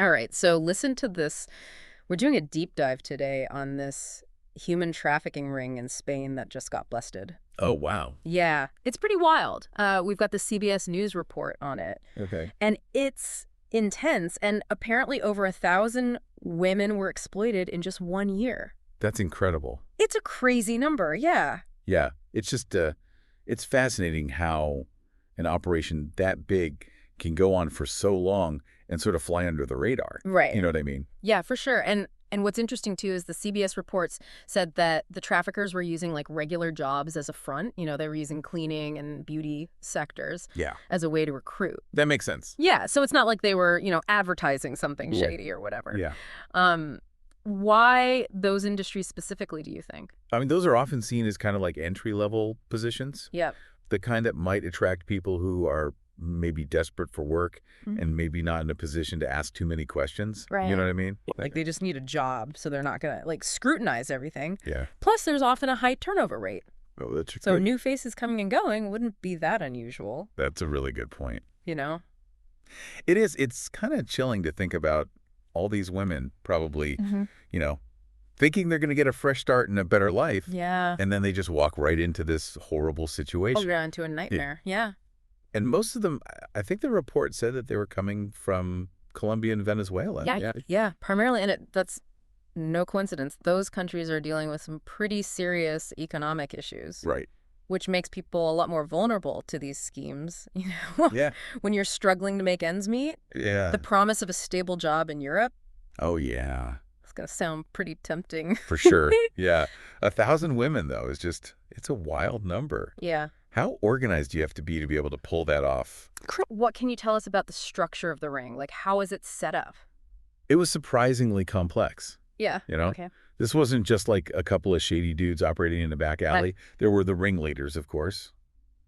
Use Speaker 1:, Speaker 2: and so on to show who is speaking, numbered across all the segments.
Speaker 1: All right, so listen to this. We're doing a deep dive today on this human trafficking ring in Spain that just got busted.
Speaker 2: Oh, wow.
Speaker 1: Yeah, it's pretty wild. We've got the CBS News report on it.
Speaker 2: Okay.
Speaker 1: And it's intense, and apparently over 1,000 women were exploited in just 1 year.
Speaker 2: That's incredible.
Speaker 1: It's a crazy number, yeah.
Speaker 2: Yeah. It's just, it's fascinating how an operation that big can go on for so long and sort of fly under the radar.
Speaker 1: Right.
Speaker 2: You know what I mean?
Speaker 1: Yeah, for sure. And what's interesting, too, is the CBS reports said that the traffickers were using, like, regular jobs as a front. You know, they were using cleaning and beauty sectors as a way to recruit.
Speaker 2: That makes sense.
Speaker 1: Yeah, so it's not like they were, advertising something shady or whatever.
Speaker 2: Yeah.
Speaker 1: Why those industries specifically, do you think?
Speaker 2: I mean, those are often seen as kind of like entry-level positions.
Speaker 1: Yep.
Speaker 2: The kind that might attract people who are maybe desperate for work and maybe not in a position to ask too many questions.
Speaker 1: Right.
Speaker 2: You know what I mean?
Speaker 1: Like, they just need a job, so they're not going to, like, scrutinize everything.
Speaker 2: Yeah.
Speaker 1: Plus, there's often a high turnover rate.
Speaker 2: Oh, that's
Speaker 1: So
Speaker 2: good.
Speaker 1: new faces coming and going wouldn't be that unusual,
Speaker 2: That's a really good point.
Speaker 1: you know?
Speaker 2: It is. It's kind of chilling to think about all these women probably, thinking they're going to get a fresh start and a better life.
Speaker 1: Yeah.
Speaker 2: And then they just walk right into this horrible
Speaker 1: Oh,
Speaker 2: situation.
Speaker 1: yeah, into a nightmare. Yeah.
Speaker 2: And most of them, I think the report said that they were coming from Colombia and Venezuela.
Speaker 1: Yeah, primarily. And that's no coincidence. Those countries are dealing with some pretty serious economic issues.
Speaker 2: Right.
Speaker 1: Which makes people a lot more vulnerable to these schemes.
Speaker 2: Yeah.
Speaker 1: When you're struggling to make ends meet,
Speaker 2: Yeah.
Speaker 1: the promise of a stable job in Europe,
Speaker 2: Oh, yeah.
Speaker 1: it's going to sound pretty tempting.
Speaker 2: For sure. Yeah. 1,000 women, though, is just, it's a wild number.
Speaker 1: Yeah.
Speaker 2: How organized do you have to be able to pull that off?
Speaker 1: What can you tell us about the structure of the ring? Like, how is it set up?
Speaker 2: It was surprisingly complex.
Speaker 1: Yeah.
Speaker 2: Okay. This wasn't just like a couple of shady dudes operating in a back alley. There were the ringleaders, of course.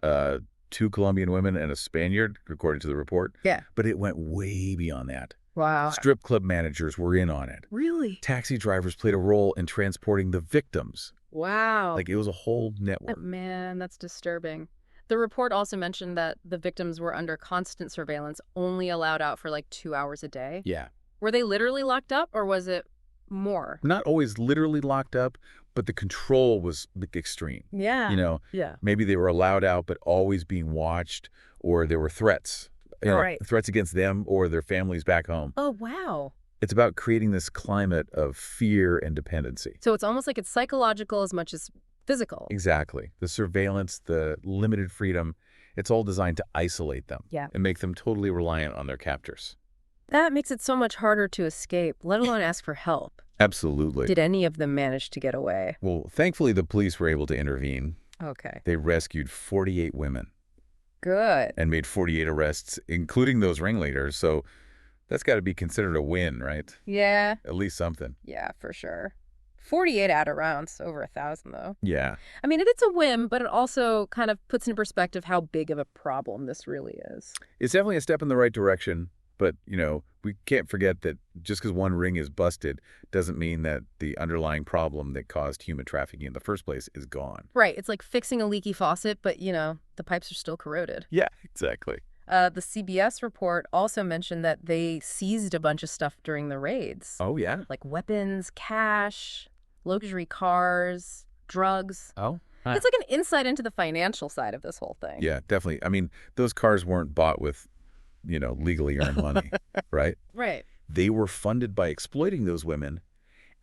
Speaker 2: 2 Colombian women and a Spaniard, according to the report.
Speaker 1: Yeah.
Speaker 2: But it went way beyond that.
Speaker 1: Wow.
Speaker 2: Strip club managers were in on it.
Speaker 1: Really?
Speaker 2: Taxi drivers played a role in transporting the victims.
Speaker 1: Wow.
Speaker 2: Like, it was a whole network.
Speaker 1: Man, that's disturbing. The report also mentioned that the victims were under constant surveillance, only allowed out for like 2 hours a day.
Speaker 2: Yeah.
Speaker 1: Were they literally locked up, or was it more?
Speaker 2: Not always literally locked up, but the control was extreme.
Speaker 1: Yeah.
Speaker 2: Maybe they were allowed out, but always being watched, or there were threats.
Speaker 1: Right.
Speaker 2: Threats against them or their families back home.
Speaker 1: Oh, wow.
Speaker 2: It's about creating this climate of fear and dependency.
Speaker 1: So it's almost like it's psychological as much as physical.
Speaker 2: Exactly. The surveillance, the limited freedom, it's all designed to isolate them and make them totally reliant on their captors.
Speaker 1: That makes it so much harder to escape, let alone ask for help.
Speaker 2: Absolutely.
Speaker 1: Did any of them manage to get away?
Speaker 2: Well, thankfully, the police were able to intervene.
Speaker 1: Okay.
Speaker 2: They rescued 48 women.
Speaker 1: Good.
Speaker 2: And made 48 arrests, including those ringleaders. So that's got to be considered a win, right?
Speaker 1: Yeah.
Speaker 2: At least something.
Speaker 1: Yeah, for sure. 48 out of rounds, over 1,000, though.
Speaker 2: Yeah.
Speaker 1: I mean, it's a whim, but it also kind of puts into perspective how big of a problem this really is.
Speaker 2: It's definitely a step in the right direction. But, we can't forget that just because one ring is busted doesn't mean that the underlying problem that caused human trafficking in the first place is gone.
Speaker 1: Right. It's like fixing a leaky faucet, but, the pipes are still corroded.
Speaker 2: Yeah, exactly.
Speaker 1: The CBS report also mentioned that they seized a bunch of stuff during the raids.
Speaker 2: Oh, yeah?
Speaker 1: Like weapons, cash, luxury cars, drugs.
Speaker 2: Oh.
Speaker 1: It's like an insight into the financial side of this whole thing.
Speaker 2: Yeah, definitely. I mean, those cars weren't bought with legally earned money, right?
Speaker 1: Right.
Speaker 2: They were funded by exploiting those women,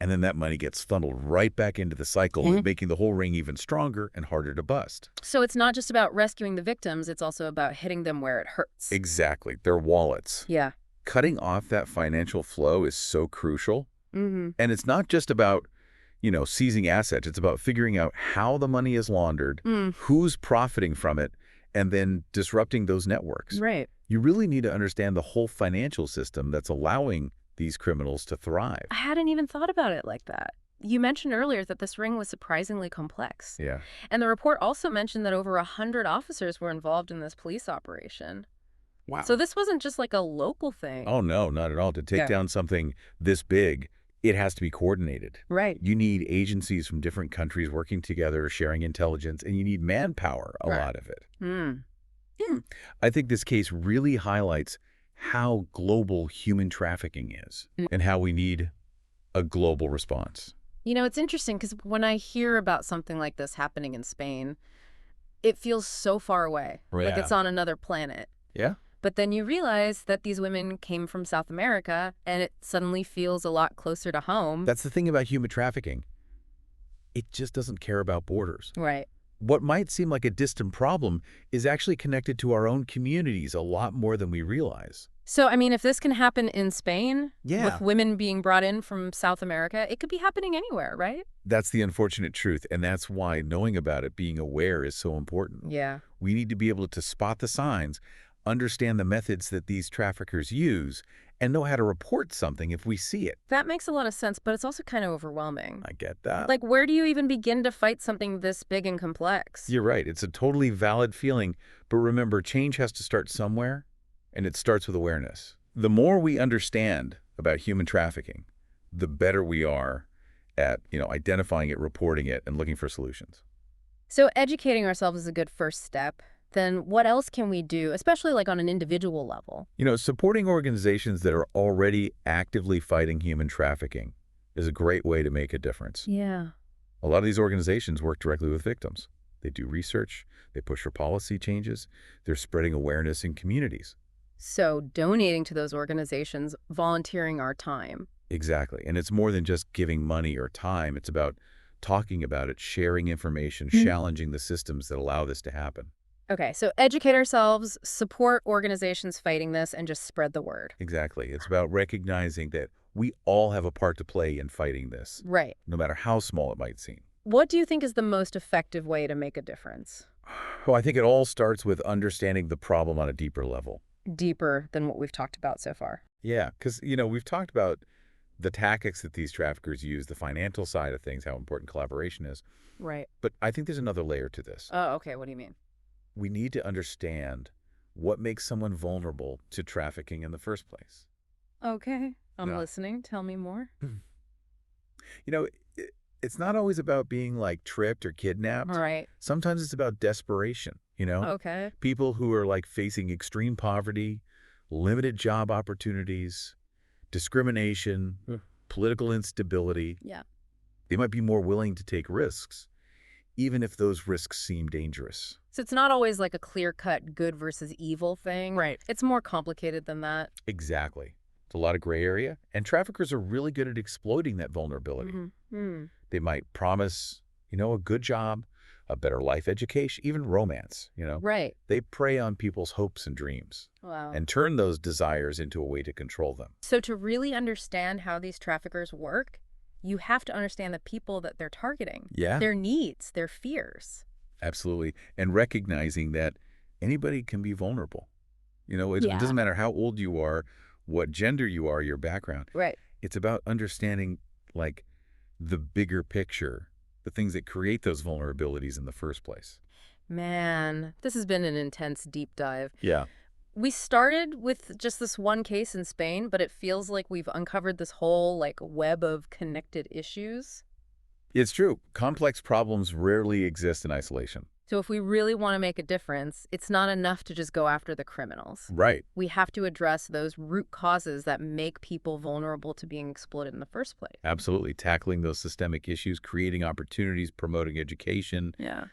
Speaker 2: and then that money gets funneled right back into the cycle, making the whole ring even stronger and harder to bust.
Speaker 1: So it's not just about rescuing the victims, it's also about hitting them where it hurts.
Speaker 2: Exactly. Their wallets.
Speaker 1: Yeah.
Speaker 2: Cutting off that financial flow is so crucial. And it's not just about, seizing assets. It's about figuring out how the money is laundered, who's profiting from it, and then disrupting those networks.
Speaker 1: Right.
Speaker 2: You really need to understand the whole financial system that's allowing these criminals to thrive.
Speaker 1: I hadn't even thought about it like that. You mentioned earlier that this ring was surprisingly complex.
Speaker 2: Yeah.
Speaker 1: And the report also mentioned that over 100 officers were involved in this police operation.
Speaker 2: Wow.
Speaker 1: So this wasn't just like a local thing.
Speaker 2: Oh, no, not at all. To take down something this big, it has to be coordinated.
Speaker 1: Right.
Speaker 2: You need agencies from different countries working together, sharing intelligence, and you need manpower, a lot of it. I think this case really highlights how global human trafficking is and how we need a global response.
Speaker 1: You know, it's interesting because when I hear about something like this happening in Spain, it feels so far away, like it's on another planet.
Speaker 2: Yeah.
Speaker 1: But then you realize that these women came from South America, and it suddenly feels a lot closer to home.
Speaker 2: That's the thing about human trafficking. It just doesn't care about borders.
Speaker 1: Right.
Speaker 2: What might seem like a distant problem is actually connected to our own communities a lot more than we realize.
Speaker 1: So, I mean, if this can happen in Spain,
Speaker 2: Yeah.
Speaker 1: with women being brought in from South America, it could be happening anywhere, right?
Speaker 2: That's the unfortunate truth, and that's why knowing about it, being aware, is so important.
Speaker 1: Yeah.
Speaker 2: We need to be able to spot the signs, understand the methods that these traffickers use, and know how to report something if we see it.
Speaker 1: That makes a lot of sense, but it's also kind of overwhelming.
Speaker 2: I get that.
Speaker 1: Like, where do you even begin to fight something this big and complex?
Speaker 2: You're right. It's a totally valid feeling, but remember, change has to start somewhere, and it starts with awareness. The more we understand about human trafficking, the better we are at, identifying it, reporting it, and looking for solutions.
Speaker 1: So educating ourselves is a good first step. Then what else can we do, especially like on an individual level?
Speaker 2: Supporting organizations that are already actively fighting human trafficking is a great way to make a difference.
Speaker 1: Yeah.
Speaker 2: A lot of these organizations work directly with victims. They do research, they push for policy changes, they're spreading awareness in communities.
Speaker 1: So donating to those organizations, volunteering our time.
Speaker 2: Exactly. And it's more than just giving money or time. It's about talking about it, sharing information, challenging the systems that allow this to happen.
Speaker 1: Okay, so educate ourselves, support organizations fighting this, and just spread the word.
Speaker 2: Exactly. It's about recognizing that we all have a part to play in fighting this.
Speaker 1: Right.
Speaker 2: No matter how small it might seem.
Speaker 1: What do you think is the most effective way to make a difference?
Speaker 2: Well, I think it all starts with understanding the problem on a deeper level.
Speaker 1: Deeper than what we've talked about so far.
Speaker 2: Yeah, because, we've talked about the tactics that these traffickers use, the financial side of things, how important collaboration is.
Speaker 1: Right.
Speaker 2: But I think there's another layer to this.
Speaker 1: Oh, okay. What do you mean?
Speaker 2: We need to understand what makes someone vulnerable to trafficking in the first place.
Speaker 1: Okay. I'm listening. Tell me more.
Speaker 2: It's not always about being like tripped or kidnapped.
Speaker 1: Right.
Speaker 2: Sometimes it's about desperation,
Speaker 1: Okay.
Speaker 2: People who are like facing extreme poverty, limited job opportunities, discrimination, political instability.
Speaker 1: Yeah.
Speaker 2: They might be more willing to take risks, even if those risks seem dangerous.
Speaker 1: So it's not always like a clear-cut good versus evil thing. Right. It's more complicated than that.
Speaker 2: Exactly. It's a lot of gray area, and traffickers are really good at exploiting that vulnerability. They might promise, a good job, a better life, education, even romance,
Speaker 1: Right.
Speaker 2: They prey on people's hopes and dreams.
Speaker 1: Wow.
Speaker 2: And turn those desires into a way to control them.
Speaker 1: So to really understand how these traffickers work, you have to understand the people that they're targeting.
Speaker 2: Yeah.
Speaker 1: Their needs, their fears.
Speaker 2: Absolutely. And recognizing that anybody can be vulnerable. It doesn't matter how old you are, what gender you are, your background.
Speaker 1: Right.
Speaker 2: It's about understanding, like, the bigger picture, the things that create those vulnerabilities in the first place.
Speaker 1: Man, this has been an intense deep dive.
Speaker 2: Yeah.
Speaker 1: We started with just this one case in Spain, but it feels like we've uncovered this whole web of connected issues.
Speaker 2: It's true. Complex problems rarely exist in isolation.
Speaker 1: So if we really want to make a difference, it's not enough to just go after the criminals.
Speaker 2: Right.
Speaker 1: We have to address those root causes that make people vulnerable to being exploited in the first place.
Speaker 2: Absolutely. Tackling those systemic issues, creating opportunities, promoting education.
Speaker 1: Yeah.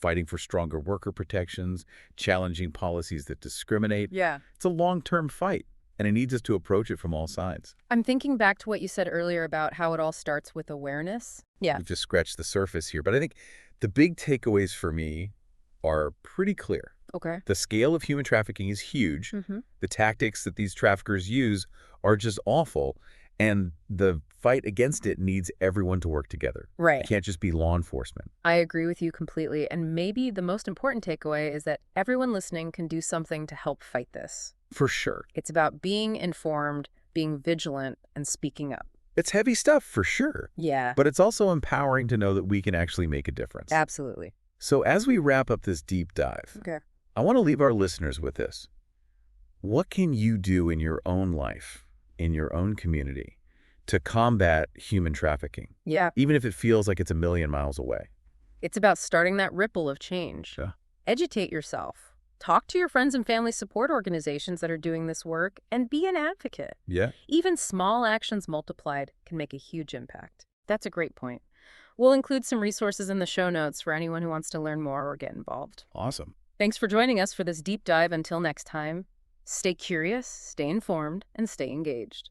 Speaker 2: Fighting for stronger worker protections, challenging policies that discriminate.
Speaker 1: Yeah.
Speaker 2: It's a long-term fight, and it needs us to approach it from all sides.
Speaker 1: I'm thinking back to what you said earlier about how it all starts with awareness. Yeah.
Speaker 2: We've just scratched the surface here, but I think the big takeaways for me are pretty clear.
Speaker 1: Okay.
Speaker 2: The scale of human trafficking is huge. The tactics that these traffickers use are just awful, and the fight against it needs everyone to work together.
Speaker 1: Right.
Speaker 2: It can't just be law enforcement.
Speaker 1: I agree with you completely. And maybe the most important takeaway is that everyone listening can do something to help fight this.
Speaker 2: For sure.
Speaker 1: It's about being informed, being vigilant, and speaking up.
Speaker 2: It's heavy stuff, for sure.
Speaker 1: Yeah.
Speaker 2: But it's also empowering to know that we can actually make a difference.
Speaker 1: Absolutely.
Speaker 2: So as we wrap up this deep dive, I want to leave our listeners with this. What can you do in your own life, in your own community, to combat human trafficking?
Speaker 1: Yeah.
Speaker 2: Even if it feels like it's a million miles away.
Speaker 1: It's about starting that ripple of change.
Speaker 2: Yeah.
Speaker 1: Educate yourself. Talk to your friends and family support organizations that are doing this work and be an advocate.
Speaker 2: Yeah.
Speaker 1: Even small actions multiplied can make a huge impact. That's a great point. We'll include some resources in the show notes for anyone who wants to learn more or get involved.
Speaker 2: Awesome.
Speaker 1: Thanks for joining us for this deep dive. Until next time, stay curious, stay informed, and stay engaged.